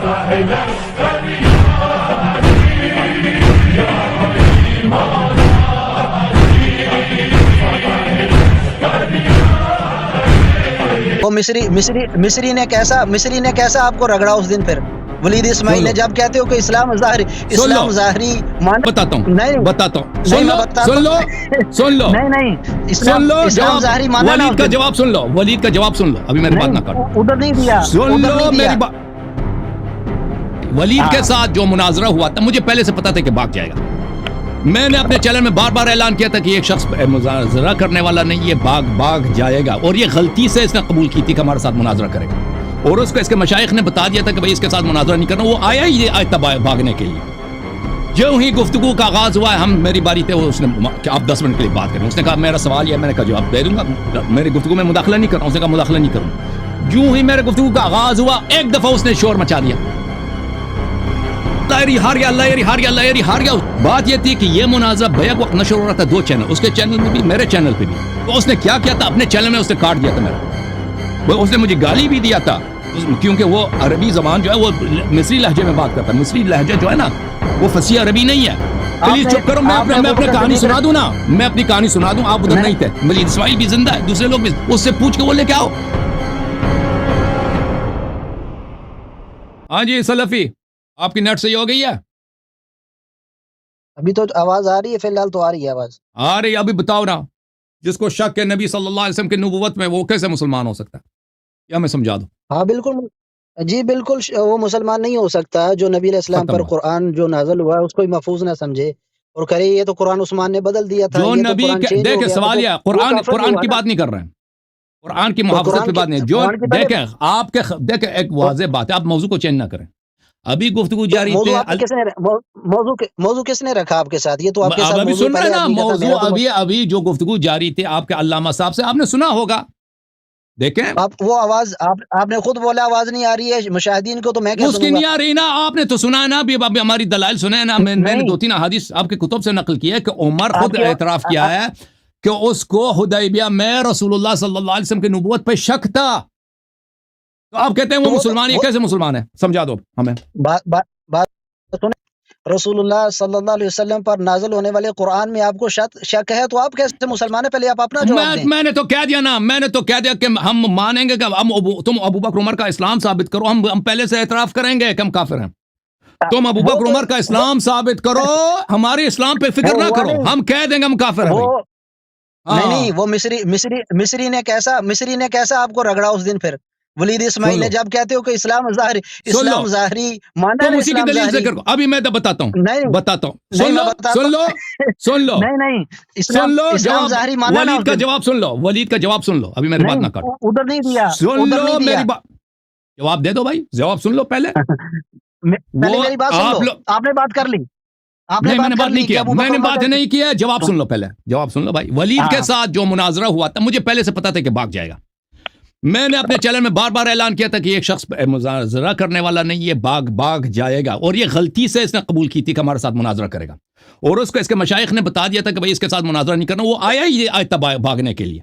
وہ مصری نے کیسا آپ کو رگڑا اس دن پھر ولید اسماعیل نے جب کہتے ہو کہ اسلام ظاہری بتاتا ہوں سن لو نہیں اسلام ظاہری مانا ولید کا جواب سن لو ابھی میری بات نہ کرو ادھر نہیں دیا سن لو میری بات. ولید کے ساتھ جو مناظرہ ہوا تھا مجھے پہلے سے پتا تھا کہ بھاگ جائے گا. میں نے اپنے چینل میں بار بار اعلان کیا تھا کہ ایک شخص مناظرہ کرنے والا نہیں، یہ بھاگ جائے گا. اور یہ غلطی سے اس نے قبول کی تھی کہ ہمارے ساتھ مناظرہ کرے گا، اور اس کو اس کے مشائخ نے بتا دیا تھا کہ بھائی اس کے ساتھ مناظرہ نہیں کرنا. وہ آیا ہی آیا بھاگنے کے لیے. جو ہی گفتگو کا آغاز ہوا ہے، میری باری تھی، اس نے کہ آپ 10 منٹ کے لیے بات کریں. اس نے کہا میرا سوال یہ ہے، میں نے کہا جواب دے دوں گا، میری گفتگو میں مداخلہ نہیں کر رہا ہوں. اس نے کہا مداخلہ نہیں کروں. جو ہی میرے گفتگو کا آغاز ہوا، ایک دفعہ اس نے شور مچا دیا، ہار گیا. بات یہ تھی کہ یہ مناظرہ بیک وقت نشر ہو رہا تھا 2 چینل، اس کے چینل میں بھی میرے چینل پہ بھی. تو اس نے کیا کیا تھا، اپنے چینل میں اس نے کاٹ دیا تھا میرا. اس نے مجھے گالی بھی دیا تھا، کیونکہ وہ عربی زبان جو ہے وہ مصری لہجے میں بات کرتا ہے. مصری لہجہ جو ہے نا وہ فصیح عربی نہیں ہے. پلیز چپ کرو، میں اپنی کہانی سنا دوں نا، میں اپنی کہانی سنا دوں. آپ ادھر نہیں تھے، ولید اسماعیل بھی زندہ ہے، دوسرے لوگ بھی. اس سے پوچھ کے وہ لے کے آؤ. ہاں جی سلفی، آپ کی نیٹ صحیح ہو گئی ہے؟ ابھی تو آواز آ رہی ہے، فی الحال تو آ رہی ہے آواز. آ رہی ہے، ابھی بتاؤ نا. جس کو شک ہے نبی صلی اللہ علیہ وسلم کی نبوت میں، وہ کیسے مسلمان ہو سکتا ہے؟ یا میں سمجھا دوں. ہاں بالکل جی بالکل، وہ مسلمان نہیں ہو سکتا جو نبی علیہ السلام پر قرآن جو نازل ہوا ہے اس کو ہی محفوظ نہ سمجھے اور کرے یہ تو قرآن عثمان نے بدل دیا تھا. جو نبی دیکھیں سوال یہ قرآن کی بات نہیں کر رہے ہیں، قرآن کی محافظت کی بات نہیں. جو دیکھیں آپ کے دیکھیں ایک واضح بات ہے، آپ موضوع کو چینج نہ کریں. ابھی گفتگو جاری موضوع کس نے رکھا آپ کے ساتھ؟ یہ تو آپ کے ساتھ ابھی سن رہے نا موضوع. ابھی جو گفتگو جاری تھی آپ کے علامہ صاحب سے، آپ نے سنا ہوگا. دیکھیں وہ آواز آپ نے خود بولا آواز نہیں آ رہی ہے مشاہدین کو، تو میں کیا اس کی نہیں آ رہی نا. آپ نے تو سنا ہے نا، ابھی ہماری دلائل سنے ہیں نا. میں نے 2-3 احادیث آپ کے کتب سے نقل کی ہے کہ عمر خود اعتراف کیا ہے کہ اس کو حدیبیہ میں رسول اللہ صلی اللہ علیہ وسلم کی نبوت پہ شک تھا. تو آپ کہتے ہیں وہ مسلمان، یہ کیسے مسلمان ہے؟ سمجھا دو ہمیں. رسول اللہ صلی اللہ علیہ وسلم پر نازل ہونے والے قرآن میں آپ کو شک ہے تو آپ کیسے مسلمان ہیں؟ پہلے آپ اپنا جواب دیں. میں نے تو کہہ دیا نا، میں نے تو کہہ دیا کہ ہم مانیں گے کہ تم ابو بکر عمر کا اسلام ثابت کرو. ہم پہلے سے اعتراف کریں گے کہ ہم کافر ہیں. تم ابو بکر عمر کا اسلام ثابت کرو، ہمارے اسلام پہ فکر نہ کرو، ہم کہہ دیں گے ہم کافر ہیں. نہیں وہ مصری نے کیسا آپ کو رگڑا اس دن پھر ولید اسماعیل نے جب کہتے ہو کہ اسلام ظاہری مانا ہے. اسی کی دلیل ذکر کرو. ابھی میں بتاتا ہوں. سن لو اسلام ظاہری مانا. ولید کا جواب سن لو. ابھی میری بات نہ کرو. ادھر نہیں دیا. سن لو میری بات. جواب دے دو بھائی، جواب سن لو پہلے. میری بات سن لو. آپ نے بات کر لی. میں نے بات نہیں کیا. جواب سن لو پہلے، جواب سن لو بھائی. ولید کے ساتھ جو مناظرہ ہوا تھا مجھے پہلے سے پتا تھا کہ بھاگ جائے گا. میں نے اپنے چینل میں بار بار اعلان کیا تھا کہ ایک شخص مناظرہ کرنے والا نہیں، یہ بھاگ جائے گا. اور یہ غلطی سے اس نے قبول کی تھی کہ ہمارے ساتھ مناظرہ کرے گا، اور اس کو اس کے مشائخ نے بتا دیا تھا کہ بھائی اس کے ساتھ مناظرہ نہیں کرنا. وہ آیا ہی آیا بھاگنے کے لیے.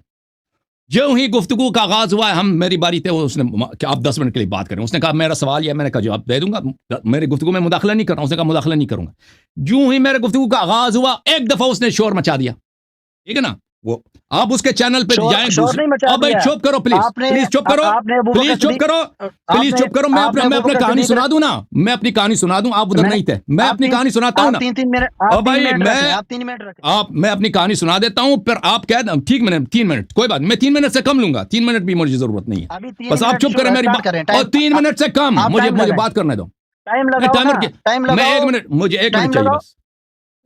جو ہی گفتگو کا آغاز ہوا ہے، میری باری تھی، اس نے کہ آپ 10 منٹ کے لیے بات کریں. اس نے کہا میرا سوال یہ ہے، میں نے کہا جواب دے دوں گا، میری گفتگو میں مداخلہ نہیں کر رہا ہوں. اس نے کہا مداخلہ نہیں کروں گا. جو ہی میرے گفتگو کا آغاز ہوا، ایک دفعہ اس نے شور مچا دیا. ٹھیک ہے نا؟ وہ آپ اس کے چینل پہ جائیں. بھائی چپ کرو پلیز چپ کرو. میں اپنی کہانی سنا دوں نا، میں اپنی کہانی سنا دوں. آپ ادھر نہیں تھے، میں اپنی کہانی سناتا ہوں نا. میں اپنی کہانی سنا دیتا ہوں، پھر آپ کہہ دیں ٹھیک. میں 3 منٹ کوئی بات، میں 3 منٹ سے کم لوں گا. 3 منٹ بھی مجھے ضرورت نہیں ہے، بس آپ چپ کریں میری بات. اور 3 منٹ سے کم مجھے بات کرنے دو. میں 1 منٹ، مجھے 1 منٹ چاہیے بس.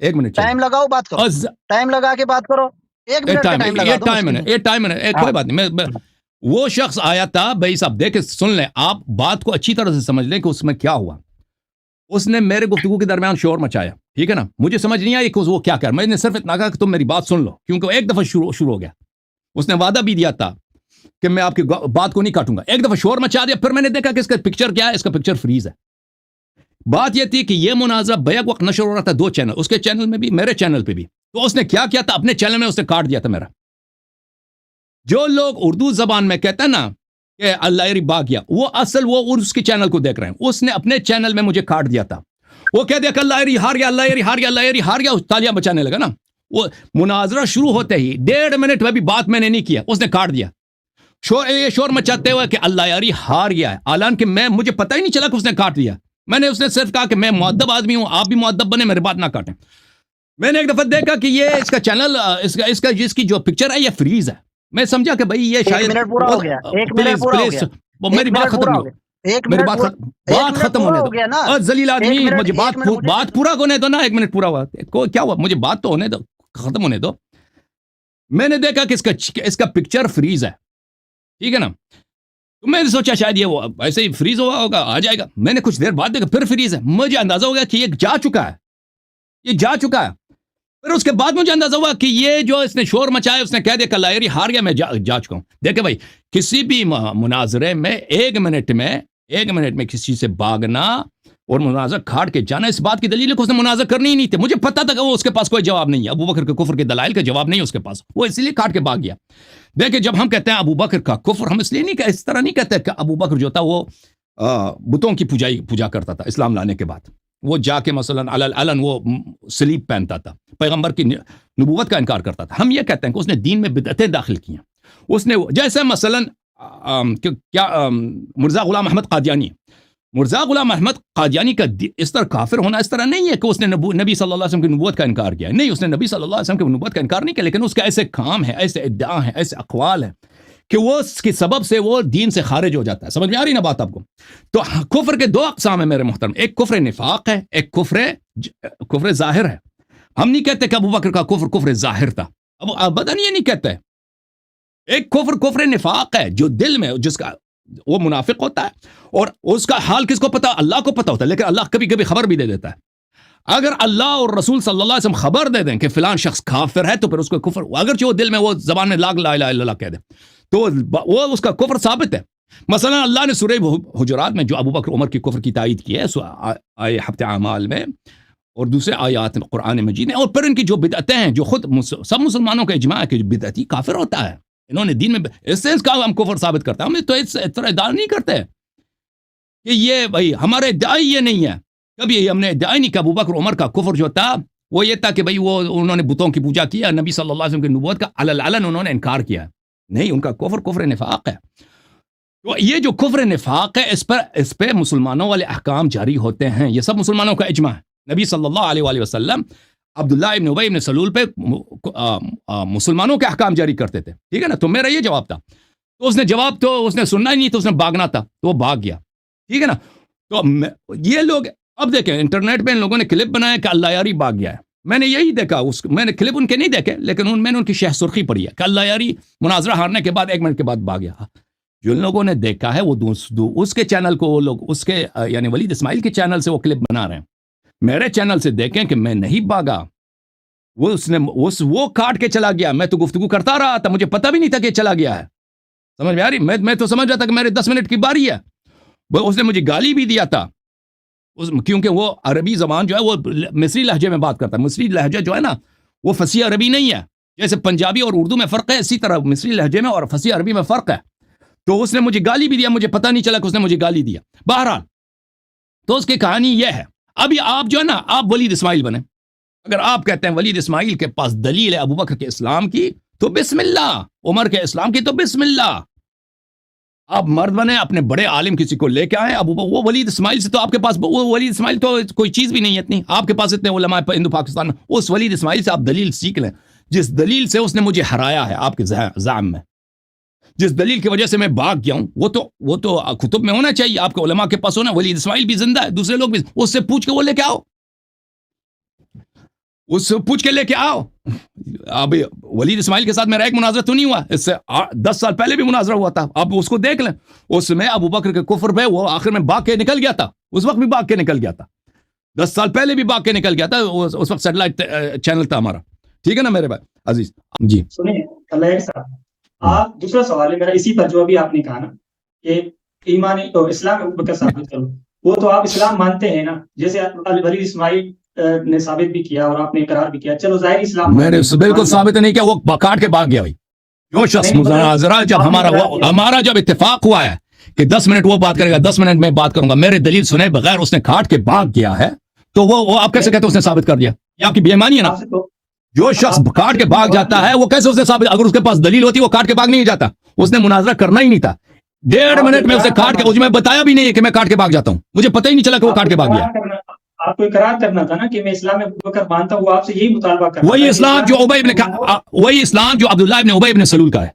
1 منٹ ٹائم لگاؤ، بات کرو. ٹائم لگا کے بات کرو. کوئی بات نہیں. وہ شخص آیا تھا بھائی صاحب، دیکھیں سن لیں، آپ بات کو اچھی طرح سے سمجھ لیں کہ اس میں کیا ہوا. اس نے میرے گفتگو کے درمیان شور مچایا. ٹھیک ہے نا؟ مجھے سمجھ نہیں آئی کہ وہ کیا کر. میں نے صرف اتنا کہا کہ تم میری بات سن لو، کیونکہ ایک دفعہ شروع ہو گیا. اس نے وعدہ بھی دیا تھا کہ میں آپ کی بات کو نہیں کاٹوں گا. ایک دفعہ شور مچا دیا. پھر میں نے دیکھا کہ اس کا پکچر کیا ہے. اس کا پکچر فریز ہے. بات یہ تھی کہ یہ مناظرہ بیک وقت نشر ہو رہا تھا 2 چینل، اس کے چینل میں بھی میرے چینل پہ بھی. تو اس نے کیا کیا تھا، اپنے چینل میں اس نے کاٹ دیا تھا میرا. جو لوگ اردو زبان میں کہتے ہیں نا کہ اللہ یاری بھاگ گیا، وہ اصل وہ اس کے چینل کو دیکھ رہے ہیں، اس نے اپنے چینل میں مجھے کاٹ دیا تھا، وہ کہہ دیا کہ اللہ یاری ہار گیا، اللہ یاری ہار گیا، اللہ یاری ہار گیا، تالیاں بچانے لگا نا۔ وہ مناظرہ شروع ہوتے ہی 1.5 منٹ میں بھی بات میں نے نہیں کیا، اس نے کاٹ دیا، شور مچاتے ہوئے کہ اللہ یاری ہار گیا ہے، حالانکہ مجھے پتہ ہی نہیں چلا کہ اس نے کاٹ دیا۔ اس نے صرف کہا کہ میں مؤدب آدمی ہوں، آپ بھی مؤدب بنے، میری بات نہ کاٹیں۔ میں نے ایک دفعہ دیکھا کہ یہ اس کا چینل، اس کی جو پکچر ہے یہ فریز ہے، میں سمجھا کہ بھائی یہ شاید میری بات ختم نہیں ہو، میری بات ختم ہونے دو، ذلیل آدمی، مجھے بات پورا ہونے دو نا، 1 منٹ پورا ہوا، کیا ہوا، مجھے بات تو ہونے دو، ختم ہونے دو۔ میں نے دیکھا کہ اس کا پکچر فریز ہے، ٹھیک ہے نا، تو میں نے سوچا شاید یہ وہ ایسے ہی فریز ہوا ہوگا، آ جائے گا۔ میں نے کچھ دیر بعد دیکھا پھر فریز ہے، مجھے اندازہ ہو گیا کہ یہ جا چکا ہے۔ پھر اس کے بعد مجھے اندازہ ہوا کہ یہ جو اس نے شور مچایا، اس نے کہہ دیا کہ اللہ یاری ہار گیا، میں جا چکا ہوں۔ دیکھیں بھائی، کسی بھی مناظرے میں 1 منٹ میں کسی سے بھاگنا اور مناظر کھاڑ کے جانا، اس بات کی دلیل ہے کہ اس نے مناظر کرنی ہی نہیں تھی، مجھے پتا تھا کہ وہ اس کے پاس کوئی جواب نہیں ہے، ابو بکر کے کفر کے دلائل کا جواب نہیں ہے اس کے پاس، وہ اسی لیے کاٹ کے بھاگ گیا۔ دیکھیں، جب ہم کہتے ہیں ابو بکر کا کفر، ہم اس لیے نہیں کہ اس طرح نہیں کہتے کہ ابو بکر جو تھا وہ بتوں کی پوجا کرتا تھا اسلام لانے کے بعد، وہ جا کے مثلاً علن وہ سلیب پہنتا تھا، پیغمبر کی نبوت کا انکار کرتا تھا۔ ہم یہ کہتے ہیں کہ اس نے دین میں بدعتیں داخل کی ہیں، اس نے جیسے مثلاً مرزا غلام احمد قادیانی کا اس طرح کافر ہونا اس طرح نہیں ہے کہ اس نے نبی صلی اللہ علیہ وسلم کی نبوت کا انکار کیا، نہیں، اس نے نبی صلی اللہ علیہ وسلم کی نبوت کا انکار نہیں کیا، لیکن اس کا ایسے کام ہے، ایسے ادعا ہیں، ایسے اقوال ہیں کہ وہ اس کی سبب سے وہ دین سے خارج ہو جاتا ہے۔ سمجھ میں آ رہی نا بات آپ کو؟ تو کفر کے 2 اقسام ہیں میرے محترم، ایک کفر نفاق ہے، ایک کفر ظاہر ہے۔ ہم نہیں کہتے کہ ابو بکر کا کفر ظاہر تھا، ابداً یہ نہیں کہتے۔ ایک کفر نفاق ہے جو دل میں، جس کا وہ منافق ہوتا ہے، اور اس کا حال کس کو پتا؟ اللہ کو پتا ہوتا ہے، لیکن اللہ کبھی کبھی خبر بھی دے دیتا ہے۔ اگر اللہ اور رسول صلی اللہ علیہ وسلم خبر دے دیں کہ فلان شخص کافر ہے، تو پھر اس کو کفر، اگرچہ وہ دل میں وہ زبان میں لا الہ الا اللہ کہہ دے، تو وہ اس کا کفر ثابت ہے۔ مثلا اللہ نے سورہ حجرات میں جو ابو بکر عمر کی کفر کی تائید کی ہے، آیہ ہفتہ اعمال میں اور دوسرے آیات قرآن مجید میں، اور پھر ان کی جو بدعتیں ہیں، جو خود سب مسلمانوں کا اجماع ہے کہ بدعتی کافر ہوتا ہے، انہوں نے دین میں اس سے کا ہم کفر ثابت کرتا ہے، ہم تو اس طرح ادعا نہیں کرتے کہ یہ بھائی ہمارے ادعائی یہ نہیں ہے، کبھی ہم نے ادعائی نہیں کہ ابو بکر عمر کا کفر جو تھا وہ یہ تھا کہ بھئی وہ انہوں نے بتوں کی پوجا کیا، نبی صلی اللہ علیہ وسلم کی نبوت کا علن انہوں نے انکار کیا، نہیں، ان کا کفر نفاق ہے۔ تو یہ جو کفر نفاق ہے، اس پہ مسلمانوں والے احکام جاری ہوتے ہیں، یہ سب مسلمانوں کا اجماع ہے۔ نبی صلی اللہ علیہ وآلہ وسلم عبداللہ ابن ابی ابن سلول پہ مسلمانوں کے احکام جاری کرتے تھے، ٹھیک ہے نا، تو میرا یہ جواب تھا، تو اس نے سننا ہی نہیں، تو اس نے بھاگنا تھا، تو وہ بھاگ گیا، ٹھیک ہے نا۔ تو یہ لوگ اب دیکھیں انٹرنیٹ پہ ان لوگوں نے کلپ بنایا کہ اللہ یاری بھاگ گیا ہے، میں نے یہی دیکھا، میں نے کلپ ان کے نہیں دیکھے، لیکن میں نے ان کی شہ سرخی پڑھی ہے کہ اللہ یاری مناظرہ ہارنے کے بعد 1 منٹ کے بعد بھاگ گیا۔ جو لوگوں نے دیکھا ہے وہ اس کے چینل کو، وہ لوگ اس کے یعنی ولید اسماعیل کے چینل سے وہ کلپ بنا رہے ہیں، میرے چینل سے دیکھیں کہ میں نہیں بھاگا، وہ کاٹ کے چلا گیا، میں تو گفتگو کرتا رہا تھا، مجھے پتہ بھی نہیں تھا کہ چلا گیا ہے، سمجھ میں آ رہی؟ میں تو سمجھ رہا تھا کہ میرے 10 منٹ کی باری ہے، اس نے مجھے گالی بھی دیا تھا، کیونکہ وہ عربی زبان جو ہے وہ مصری لہجے میں بات کرتا ہے، مصری لہجہ جو ہے نا وہ فصیح عربی نہیں ہے، جیسے پنجابی اور اردو میں فرق ہے، اسی طرح مصری لہجے میں اور فصیح عربی میں فرق ہے، تو اس نے مجھے گالی بھی دیا، مجھے پتہ نہیں چلا کہ اس نے مجھے گالی دیا۔ بہرحال تو اس کی کہانی یہ ہے، ابھی آپ جو ہے نا، آپ ولید اسماعیل بنے، اگر آپ کہتے ہیں ولید اسماعیل کے پاس دلیل ہے ابو بکر کے اسلام کی تو بسم اللہ، عمر کے اسلام کی تو بسم اللہ، آپ مرد بنے، اپنے بڑے عالم کسی کو لے کے آئیں، وہ ولید اسماعیل سے تو آپ کے پاس، وہ ولید اسماعیل تو کوئی چیز بھی نہیں ہے اتنی، آپ کے پاس اتنے علماء ہندو پاکستان میں، اس ولید اسماعیل سے آپ دلیل سیکھ لیں، جس دلیل سے اس نے مجھے ہرایا ہے آپ کے زعم میں، جس دلیل کی وجہ سے میں بھاگ گیا ہوں، وہ تو کتب میں ہونا چاہیے، آپ کے علماء کے پاس ہونا، ولید اسماعیل بھی زندہ ہے، دوسرے لوگ بھی، اس سے پوچھ کے وہ لے کے آؤ، اس سے پوچھ کے لے کے آؤ۔ اب ولید اسماعیل کے ساتھ میرا ایک مناظرہ تو نہیں ہوا، اس سے 10 سال پہلے بھی مناظرہ ہوا تھا، آپ اس کو دیکھ لیں، اس میں ابو بکر کے کفر پہ وہ آخر میں بھاگ کے نکل گیا تھا، اس وقت بھی بھاگ کے نکل گیا تھا، 10 سال پہلے بھی بھاگ کے نکل گیا تھا، اس وقت سیٹلائٹ چینل تھا ہمارا، ٹھیک ہے نا میرے بھائی عزیز جی۔ سنیں اللہ صاحب، آپ دوسرا سوال ہے میرا اسی پر جو ابھی آپ نے کہا نا کہ ایمان اسلام کا ثابت کرو، وہ تو آپ اسلام مانتے ہیں نا، جیسے ولید اسماعیل نے ثابت بھی کیا اور آپ نے اقرار بھی کیا، چلو ظاہر اسلام میں نے بالکل ثابت نہیں کیا، وہ کاٹ کے بھاگ گیا بھائی، جو شخص مناظرہ جب ہمارا جب اتفاق ہوا ہے کہ 10 منٹ وہ بات کرے گا 10 منٹ میں بات کروں گا، میرے دلیل سنے بغیر اس نے کاٹ کے بھاگ گیا ہے، تو وہ آپ کیسے کہتے ہیں اس نے ثابت کر دیا؟ یہ آپ کی بے ایمانی ہے نا. جو شخص کاٹ کے بھاگ جاتا ہے وہ کیسے اس نے ثابت؟ اگر اس کے پاس دلیل ہوتی وہ کاٹ کے بھاگ نہیں جاتا، اس نے مناظرہ کرنا ہی نہیں تھا. 1.5 منٹ میں اسے کاٹ کے، میں بتایا بھی نہیں ہے کہ میں کاٹ کے بھاگ جاتا ہوں، مجھے پتہ ہی نہیں چلا کہ وہ کاٹ کے بھاگ گیا. آپ کو اقرار کرنا تھا نا کہ میں اسلام میں ابو بکر مانتا ہوں، وہ آپ سے یہی مطالبہ کرتا. وہی اسلام جو وہی اسلام جو عبداللہ ابن ابی ابن سلول کا ہے،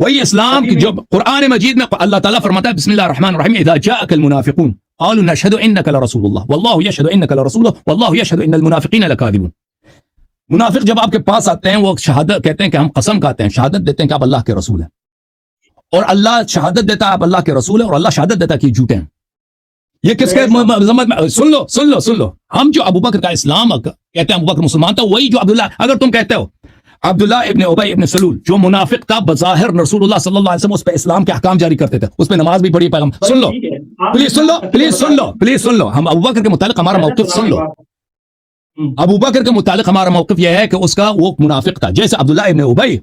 وہی اسلام جو قرآن مجید میں اللہ تعالیٰ فرماتا ہے بسم اللہ الرحمن الرحیم اذا جاءك المنافقون قالوا نشهد انك لرسول الله والله يشهد انك لرسول الله والله يشهد ان المنافقين لكاذبون. منافق جب آپ کے پاس آتے ہیں وہ شہادت کہتے ہیں کہ ہم قسم کھاتے ہیں، شہادت دیتے ہیں کہ آپ اللہ کے رسول ہیں، اور اللہ شہادت دیتا ہے آپ اللہ کے رسول ہیں، اور اللہ شہادت دیتا ہے کہ جھوٹے ہیں. یہ کس کے مذمت میں؟ سن لو ہم جو ابو بکر کا اسلام کہتے ہیں ابو بکر مسلمان تھا، وہی جو عبداللہ، اگر تم کہتے ہو عبداللہ ابن ابی ابن سلول جو منافق تھا بظاہر رسول اللہ صلی اللہ علیہ وسلم اس پہ اسلام کے احکام جاری کرتے تھے، اس پہ نماز بھی پڑھی، پیغام سن لو پلیز سن لو ہم ابو بکر کے متعلق ہمارا موقف سن لو. ابو بکر کے متعلق ہمارا موقف یہ ہے کہ اس کا وہ منافق تھا، جیسے عبداللہ ابن ابی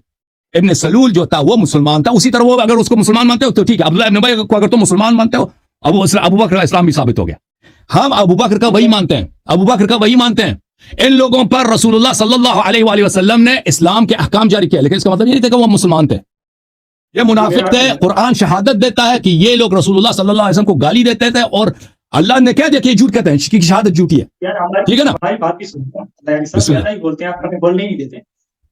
ابن سلول جو تھا وہ مسلمان تھا، اسی طرح وہ اگر اس کو مسلمان مانتے ہو تو ٹھیک ہے، عبداللہ ابن ابی کو اگر تم مسلمان مانتے ہو ابو بکر کا اسلام بھی ثابت ہو گیا. ہم ابو بکر کا وہی مانتے ہیں، ان لوگوں پر رسول اللہ صلی اللہ علیہ وآلہ وسلم نے اسلام کے احکام جاری کیا، لیکن اس کا مطلب یہ نہیں تھا کہ وہ مسلمان تھے، یہ منافق تھے. قرآن شہادت دیتا ہے کہ یہ لوگ رسول اللہ صلی اللہ علیہ وسلم کو گالی دیتے تھے، اور اللہ نے کہہ دیا کہ یہ جھوٹ کہتے ہیں، کہ شہادت جھوٹی ہے. ٹھیک ہے نا؟ بات بھی سنتے بولتے ہیں، آپ بولنے نہیں دیتے.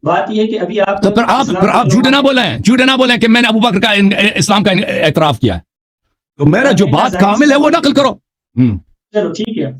بات یہ ہے کہ ابھی آپ تو پھر آپ جھوٹ نہ بولیں کہ میں نے ابو بکر کا اسلام کا اعتراف کیا ہے. تو میرا جو بات کامل ہے وہ نقل کرو. چلو ٹھیک ہے.